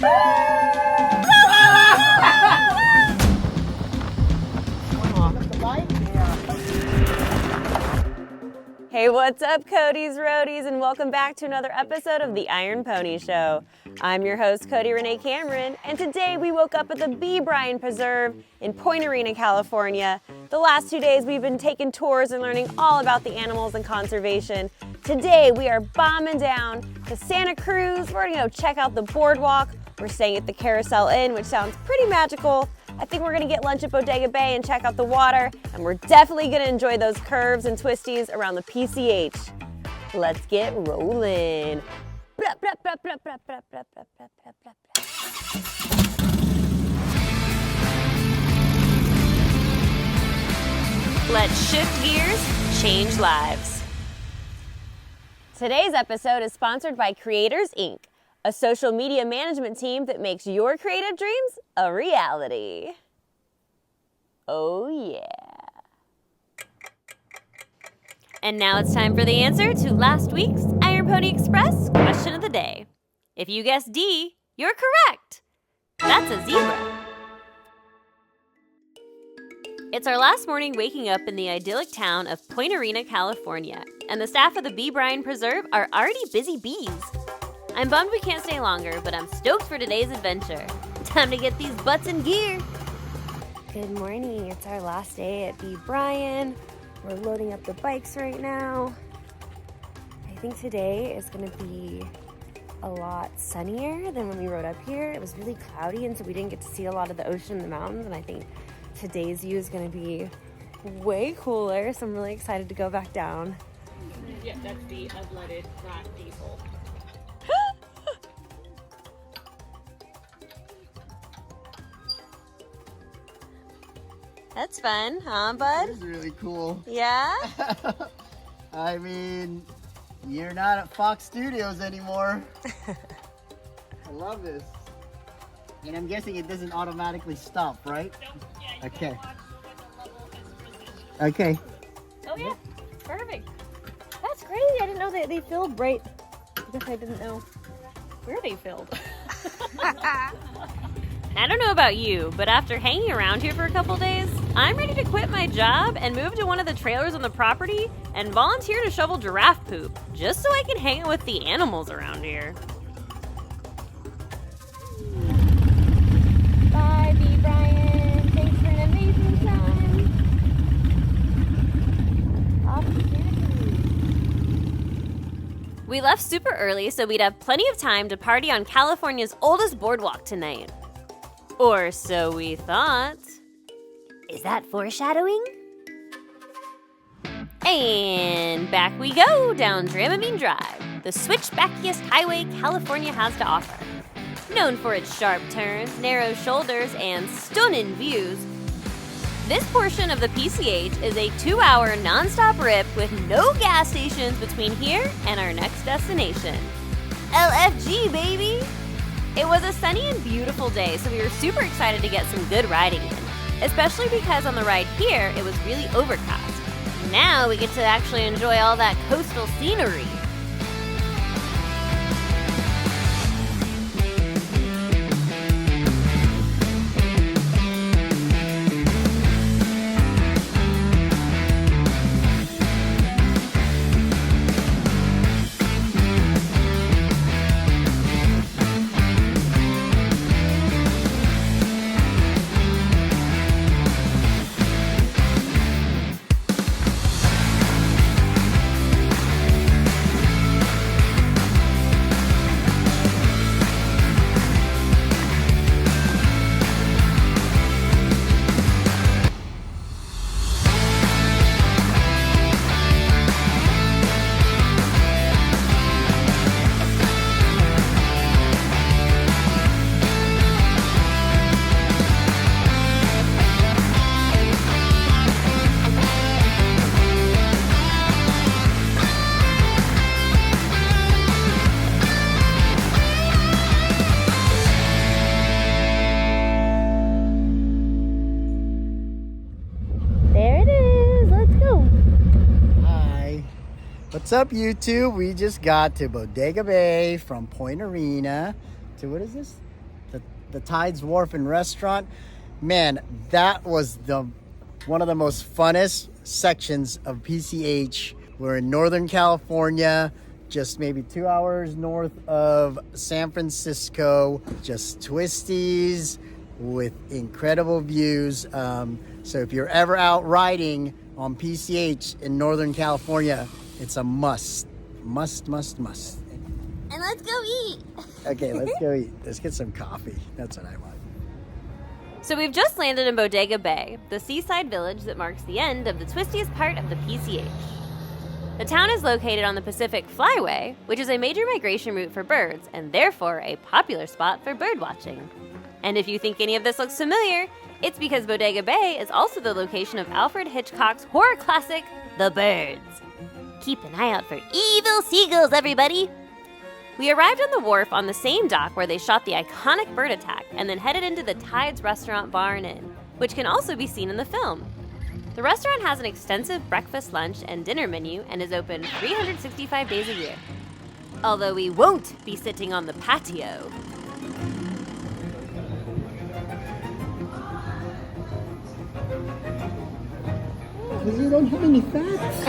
Hey, what's up, Cody's Roadies, and welcome back to another episode of the Iron Pony Show. I'm your host, Cody Renee Cameron, and today we woke up at the B Bryan Preserve in Point Arena, California. The last 2 days we've been taking tours and learning all about the animals and conservation. Today we are bombing down to Santa Cruz. We're gonna go check out the boardwalk. We're staying at the Carousel Inn, which sounds pretty magical. I think we're gonna get lunch at Bodega Bay and check out the water, and we're definitely gonna enjoy those curves and twisties around the PCH. Let's get rolling. Let's shift gears, change lives. Today's episode is sponsored by Creators Inc., a social media management team that makes your creative dreams a reality. Oh yeah. And now it's time for the answer to last week's Iron Pony Express question of the day. If you guessed D, you're correct. That's a zebra. It's our last morning waking up in the idyllic town of Point Arena, California, and the staff of the B Bryan Preserve are already busy bees. I'm bummed we can't stay longer, but I'm stoked for today's adventure. Time to get these butts in gear. Good morning. It's our last day at B Bryan. We're loading up the bikes right now. I think today is going to be a lot sunnier than when we rode up here. It was really cloudy, and so we didn't get to see a lot of the ocean and the mountains, and I think today's view is going to be way cooler, so I'm really excited to go back down. Yeah, that's the unleaded, not diesel. That's fun, huh, bud? It's really cool. Yeah? I mean, you're not at Fox Studios anymore. I love this. And I'm guessing it doesn't automatically stop, right? Nope. Yeah, Okay. watch what the level is positioned. Okay. Oh yeah, perfect. That's crazy. I didn't know they filled right. I guess I didn't know. Where they filled. I don't know about you, but after hanging around here for a couple days, I'm ready to quit my job and move to one of the trailers on the property and volunteer to shovel giraffe poop, just so I can hang out with the animals around here. Bye, B Bryan. Thanks for an amazing time. Off to Santa Cruz. We left super early so we'd have plenty of time to party on California's oldest boardwalk tonight. Or so we thought. Is that foreshadowing? And back we go down Dramamine Drive, the switchbackiest highway California has to offer. Known for its sharp turns, narrow shoulders, and stunning views, this portion of the PCH is a 2-hour non-stop rip with no gas stations between here and our next destination. LFG, baby! It was a sunny and beautiful day, so we were super excited to get some good riding in, especially because on the ride here, it was really overcast. Now we get to actually enjoy all that coastal scenery. What's up, YouTube? We just got to Bodega Bay from Point Arena to, what is this? the Tides Wharf and Restaurant, man, that was one of the most funnest sections of PCH. We're in Northern California, just maybe 2 hours north of San Francisco, just twisties with incredible views. So if you're ever out riding on PCH in Northern California, it's a must. Must. And let's go eat. Okay, let's go eat. Let's get some coffee. That's what I want. So we've just landed in Bodega Bay, the seaside village that marks the end of the twistiest part of the PCH. The town is located on the Pacific Flyway, which is a major migration route for birds and therefore a popular spot for bird watching. And if you think any of this looks familiar, it's because Bodega Bay is also the location of Alfred Hitchcock's horror classic, The Birds. Keep an eye out for evil seagulls, everybody! We arrived on the wharf on the same dock where they shot the iconic bird attack and then headed into the Tides Restaurant Bar and Inn, which can also be seen in the film. The restaurant has an extensive breakfast, lunch, and dinner menu and is open 365 days a year. Although we won't be sitting on the patio. Because you don't have any fats.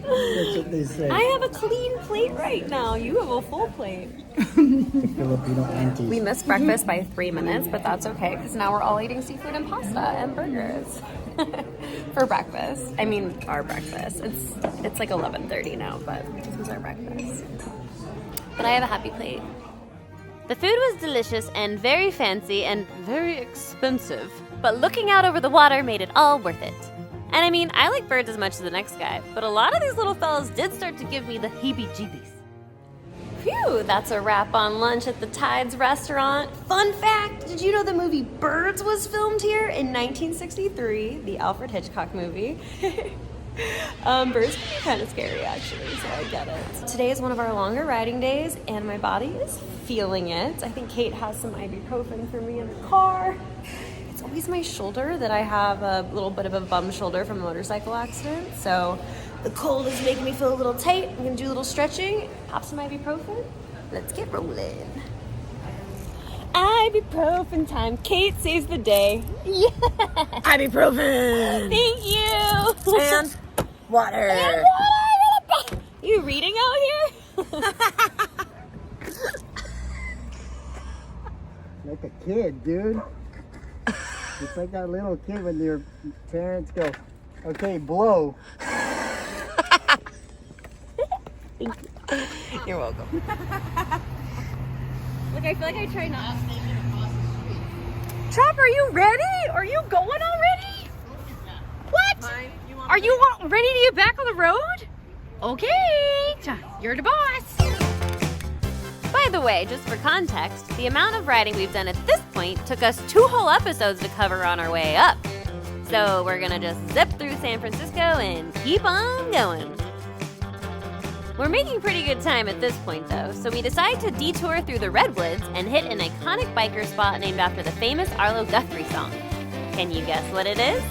That's what they say. I have a clean plate right now. You have a full plate. Filipino aunties. We missed breakfast by 3 minutes, but that's okay because now we're all eating seafood and pasta and burgers for breakfast. I mean, our breakfast. It's like 11:30 now, but this was our breakfast. But I have a happy plate. The food was delicious and very fancy and very expensive, but looking out over the water made it all worth it. And I mean, I like birds as much as the next guy, but a lot of these little fellas did start to give me the heebie-jeebies. Phew, that's a wrap on lunch at the Tides Restaurant. Fun fact, did you know the movie Birds was filmed here in 1963, the Alfred Hitchcock movie? Birds can be kind of scary actually, so I get it. Today is one of our longer riding days and my body is feeling it. I think Kate has some ibuprofen for me in the car. It's always my shoulder that I have a little bit of a bum shoulder from a motorcycle accident. So the cold is making me feel a little tight. I'm gonna do a little stretching, pop some ibuprofen. Let's get rolling. Ibuprofen time. Kate saves the day. Yeah. Ibuprofen. Thank you. And water. And water. You reading out here? Like a kid, dude. It's like that little kid when your parents go, okay, blow. You're welcome. Look, I feel like I try not. Chop, are you ready? Are you going already? What? Are you all ready to get back on the road? Okay, you're the boss. By the way, just for context, the amount of riding we've done at this point took us 2 whole episodes to cover on our way up. So we're gonna just zip through San Francisco and keep on going. We're making pretty good time at this point though, so we decide to detour through the Redwoods and hit an iconic biker spot named after the famous Arlo Guthrie song. Can you guess what it is?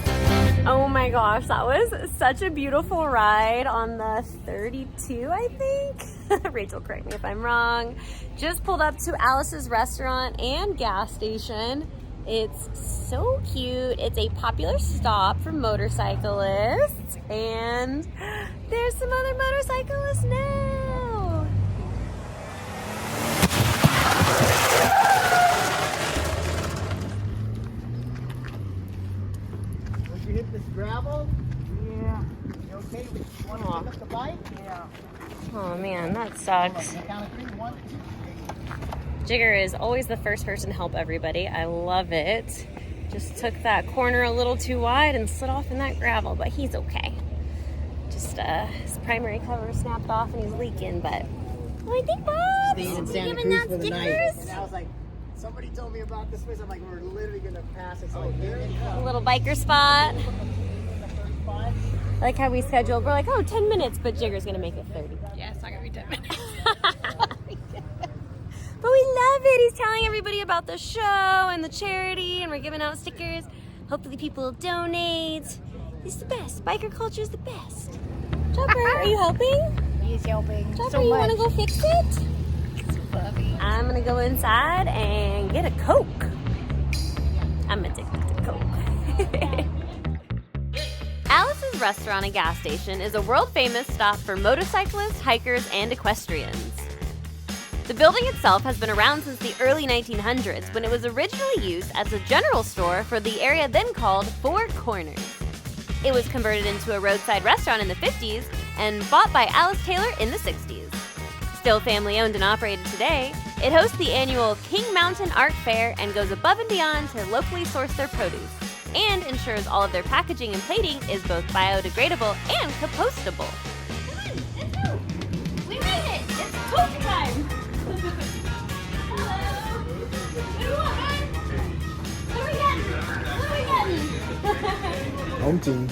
Oh my gosh, that was such a beautiful ride on the 32, I think. Rachael, correct me if I'm wrong. Just pulled up to Alice's restaurant and gas station. It's so cute. It's a popular stop for motorcyclists. And there's some other motorcyclists now. Would you hit this gravel? Yeah. You okay? You want to pick up the bike? Yeah. Oh man, that sucks. Jigger is always the first person to help everybody. I love it. Just took that corner a little too wide and slid off in that gravel, but he's okay. Just his primary cover snapped off and he's leaking, but I think Bob, staying in Santa Cruz for the night. And I was like, somebody told me about this place. I'm like, we're literally gonna pass. It's like here. a little biker spot. I like how we scheduled. We're like, oh, 10 minutes, but Jigger's gonna make it 30. Yeah, it's not gonna be 10 minutes. But we love it. He's telling everybody about the show and the charity, and we're giving out stickers. Hopefully people will donate. He's the best. Biker culture is the best. Chopper, are you helping? He's helping. Chopper, so you much. want to go fix it? I'm gonna go inside and get a Coke. I'm addicted to Coke. Alice's Restaurant and Gas Station is a world-famous stop for motorcyclists, hikers, and equestrians. The building itself has been around since the early 1900s, when it was originally used as a general store for the area then called Four Corners. It was converted into a roadside restaurant in the 50s and bought by Alice Taylor in the 60s. Still family-owned and operated today, it hosts the annual King Mountain Art Fair and goes above and beyond to locally source their produce, and ensures all of their packaging and plating is both biodegradable and compostable. Come on, let's go. We made it. It's Coke time. Hello. What do you want, man? What are we getting? Home team.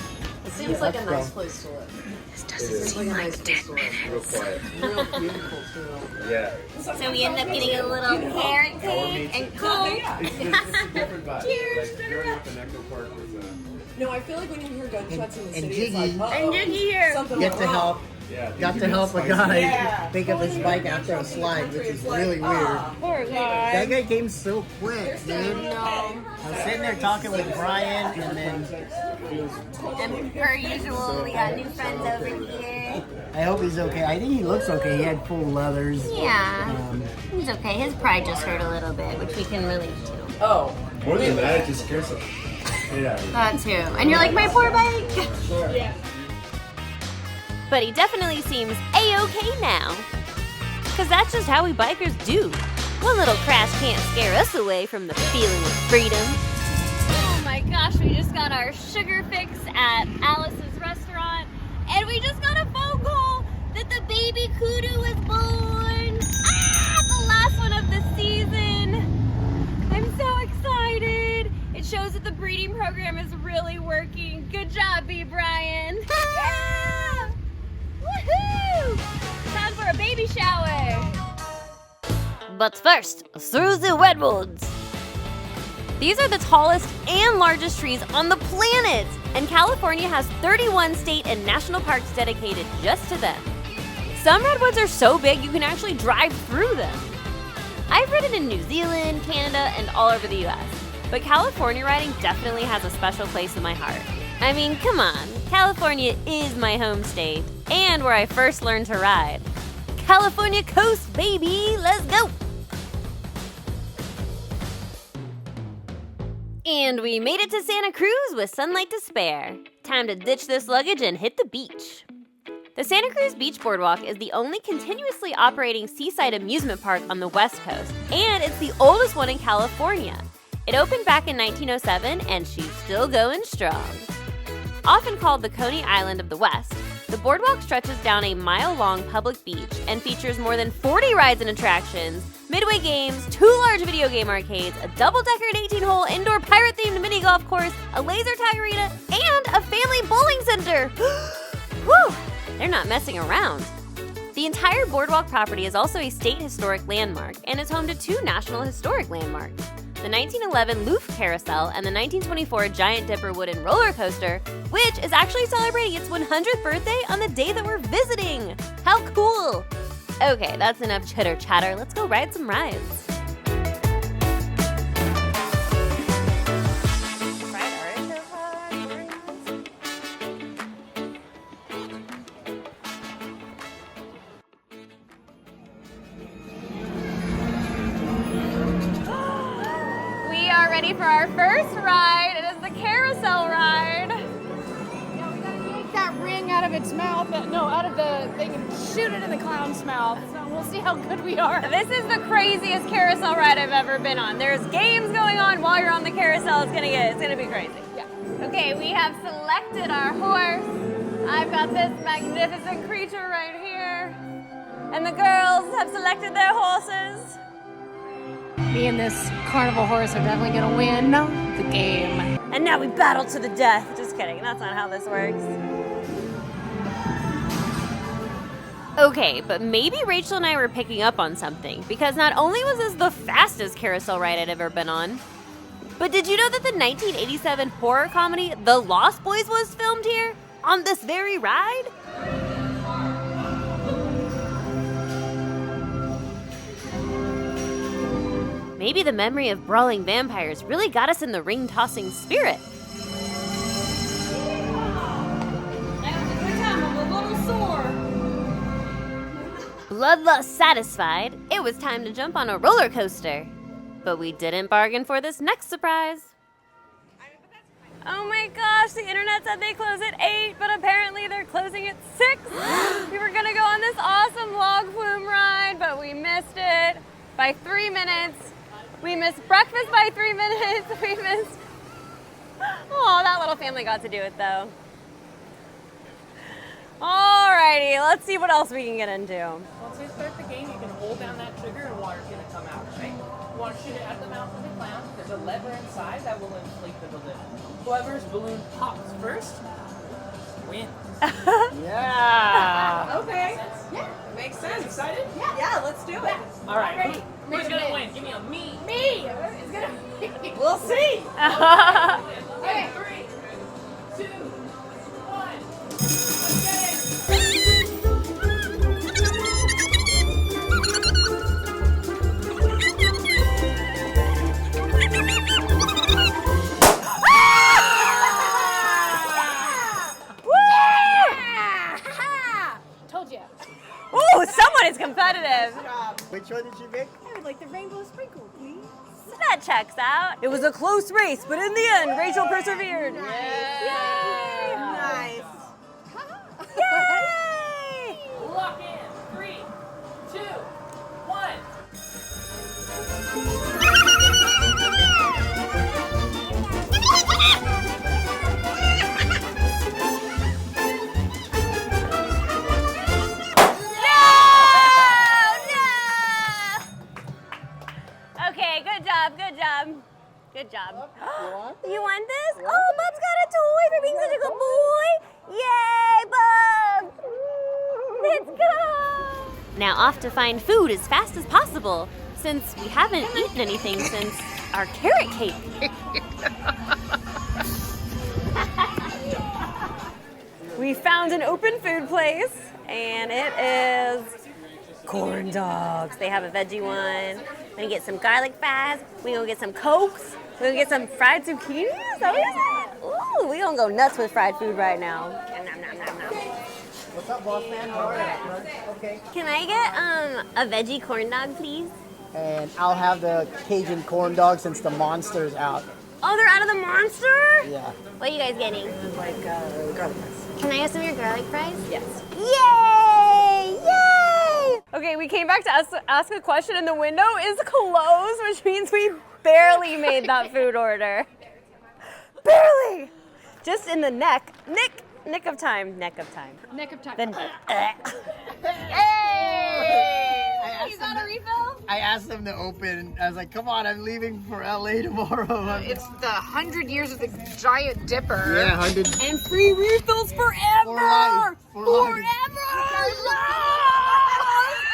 It seems like a nice place to live. This doesn't seem like 10 minutes. Real quiet. Real beautiful too. Yeah. So we end up getting a little carrot cake and Coke. It's a different vibe. Cheers. Like growing up in Echo Park was No, I feel like when you hear gunshots in the city, it's Jiggy. like, And Jiggy here. something Get went to wrong. help. yeah. Got to help a guy pick up his bike after a slide, which is really weird. Poor guy. That guy came so quick, dude. I was sitting there talking with Brian, and then And per usual, we got new friends over here. I hope he's okay. I think he looks okay. He had full leathers. Yeah, he's okay. His pride just hurt a little bit, which we can relate to. Oh. More than that, it just scares them. Yeah. That too. And you're like, my poor bike. Yeah. But he definitely seems A-okay now. Because that's just how we bikers do. One little crash can't scare us away from the feeling of freedom. Oh my gosh, we just got our sugar fix at Alice's restaurant. And we just got a phone call that the baby Kudu was born. The last one of the season. I'm so excited. It shows that the breeding program is really working. Good job, B Bryan. Yeah! Woohoo! Time for a baby shower. But first, through the Redwoods. These are the tallest and largest trees on the planet, and California has 31 state and national parks dedicated just to them. Some redwoods are so big you can actually drive through them. I've ridden in New Zealand, Canada, and all over the US, but California riding definitely has a special place in my heart. I mean, come on, California is my home state, and where I first learned to ride. California coast, baby, let's go! And we made it to Santa Cruz with sunlight to spare. Time to ditch this luggage and hit the beach. The Santa Cruz Beach Boardwalk is the only continuously operating seaside amusement park on the West Coast, and it's the oldest one in California. It opened back in 1907, and she's still going strong. Often called the Coney Island of the West, the boardwalk stretches down a mile-long public beach and features more than 40 rides and attractions, Midway Games, 2 large video game arcades, a double-decker 18-hole indoor pirate-themed mini-golf course, a laser tag arena, and a family bowling center. Whew! They're not messing around. The entire boardwalk property is also a state historic landmark and is home to 2 national historic landmarks, the 1911 Looff Carousel and the 1924 Giant Dipper wooden roller coaster, which is actually celebrating its 100th birthday on the day that we're visiting. How cool! Okay, that's enough chitter chatter. Let's go ride some rides. Ready for our first ride. It is the carousel ride. Yeah, we gotta yank that ring out of its mouth. Out of the thing and shoot it in the clown's mouth. So we'll see how good we are. This is the craziest carousel ride I've ever been on. There's games going on while you're on the carousel. It's gonna be crazy. Yeah. Okay, we have selected our horse. I've got this magnificent creature right here. And the girls have selected their horses. Me and this carnival horse are definitely gonna win the game. And now we battle to the death. Just kidding, that's not how this works. Okay, but maybe Rachael and I were picking up on something, because not only was this the fastest carousel ride I'd ever been on, but did you know that the 1987 horror comedy The Lost Boys was filmed here? On this very ride? Maybe the memory of brawling vampires really got us in the ring-tossing spirit. Bloodlust satisfied, it was time to jump on a roller coaster. But we didn't bargain for this next surprise. Oh my gosh, the internet said they close at 8, but apparently they're closing at 6. We were gonna go on this awesome log flume ride, but we missed it by 3 minutes. We missed breakfast by 3 minutes. We missed, oh, that little family got to do it though. Alrighty, let's see what else we can get into. Once you start the game, you can hold down that trigger and water's going to come out, right? You want to shoot it at the mouth of the clown. There's a lever inside that will inflate the balloon. Whoever's balloon pops first wins. Yeah. Okay. Yeah. Makes sense. Excited? Yeah. Yeah, let's do it. All right. Who's going to win? Give me a me. Me! It's gonna be. We'll see. Okay. 3, 2, 1. Let's get it. Told you. Ooh, someone is competitive. Which one did you pick? I would like the rainbow sprinkle, please. That checks out. It was a close race, but in the end, Rachael persevered. Yay! Nice. Yay! Lock in. 3, 2, 1. Okay, good job, good job. Good job. You want this? Yeah. Oh, Bub's got a toy for being such a good boy. Yay, Bub! Let's go! Now off to find food as fast as possible, since we haven't eaten anything since our carrot cake. We found an open food place, and it is Corndogs. They have a veggie one. We're gonna get some garlic fries. We're gonna get some Cokes. We're gonna get some fried zucchini. Is that what you said? Ooh, we gonna go nuts with fried food right now. Nom, nom, nom, nom, nom. What's up, boss man? How are you? Okay. Can I get a veggie corn dog, please? And I'll have the Cajun corn dog since the monster's out. Oh, they're out of the monster? Yeah. What are you guys getting? Like garlic fries. Can I have some of your garlic fries? Yes. Yay! Yay! Okay, we came back to ask a question, and the window is closed, which means we barely made that food order. Barely! Just in the nick of time. Neck of time. Then, You got a refill? I asked them to open. I was like, come on, I'm leaving for LA tomorrow. It's the 100 years of the Giant Dipper. Yeah, 100. And free refills forever! For life. For life. Forever!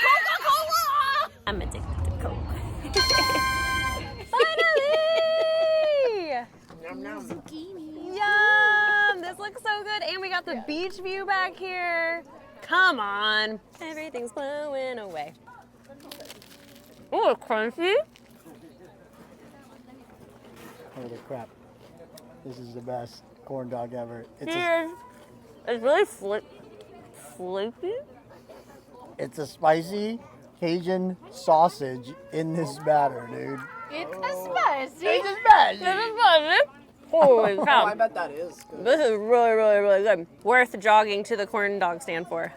Coca-Cola! I'm addicted to Coke. Finally! Yum! This looks so good. And we got the beach view back here. Come on. Everything's blowing away. Oh, it's crunchy. Holy crap. This is the best corn dog ever. It's really flaky. It's a spicy Cajun sausage in this batter, dude. It's a spicy. It's a spicy. This is fun. Holy cow. I bet that is good. This is really, really, really good. Worth jogging to the corn dog stand for.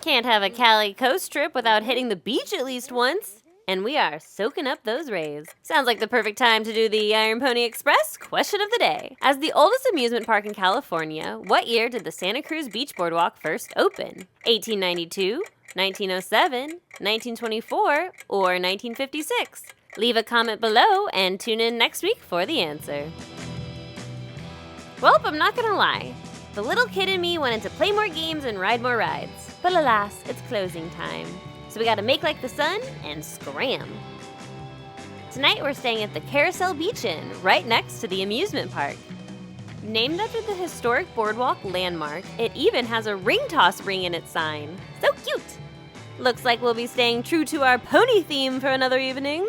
Can't have a Cali coast trip without hitting the beach at least once. And we are soaking up those rays. Sounds like the perfect time to do the Iron Pony Express question of the day. As the oldest amusement park in California, what year did the Santa Cruz Beach Boardwalk first open? 1892, 1907, 1924, or 1956? Leave a comment below and tune in next week for the answer. Well, I'm not gonna lie. The little kid in me wanted to play more games and ride more rides. But alas, it's closing time. So we gotta make like the sun and scram. Tonight we're staying at the Carousel Beach Inn, right next to the amusement park. Named after the historic boardwalk landmark, it even has a ring toss ring in its sign. So cute! Looks like we'll be staying true to our pony theme for another evening.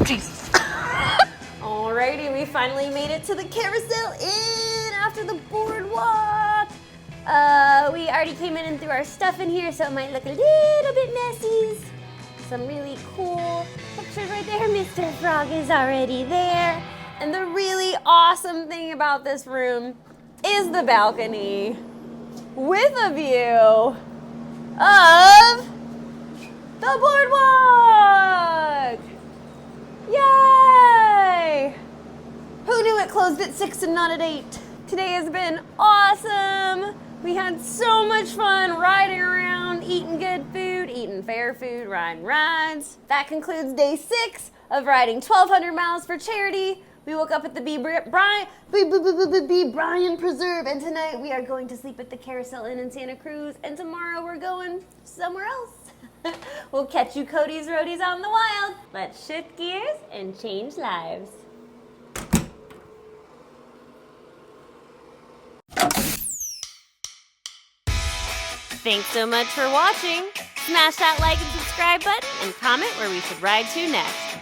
Jesus. Alrighty, we finally made it to the Carousel Inn after the boardwalk. We already came in and threw our stuff in here, so it might look a little bit messy. Some really cool pictures right there. Mr. Frog is already there. And the really awesome thing about this room is the balcony with a view of the boardwalk. Yay! Who knew it closed at 6 and not at 8? Today has been awesome. We had so much fun riding around, eating good food, eating fair food, riding rides. That concludes day 6 of riding 1,200 miles for charity. We woke up at the B Bryan Preserve, and tonight we are going to sleep at the Carousel Inn in Santa Cruz, and tomorrow we're going somewhere else. We'll catch you Cody's Roadies out in the wild. Let's shift gears and change lives. Thanks so much for watching. Smash that like and subscribe button and comment where we should ride to next.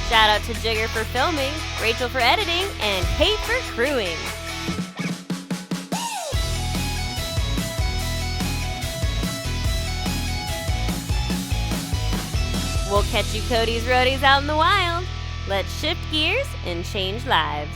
Shout out to Jigger for filming, Rachael for editing, and Kate for crewing. We'll catch you Cody's Roadies out in the wild. Let's shift gears and change lives.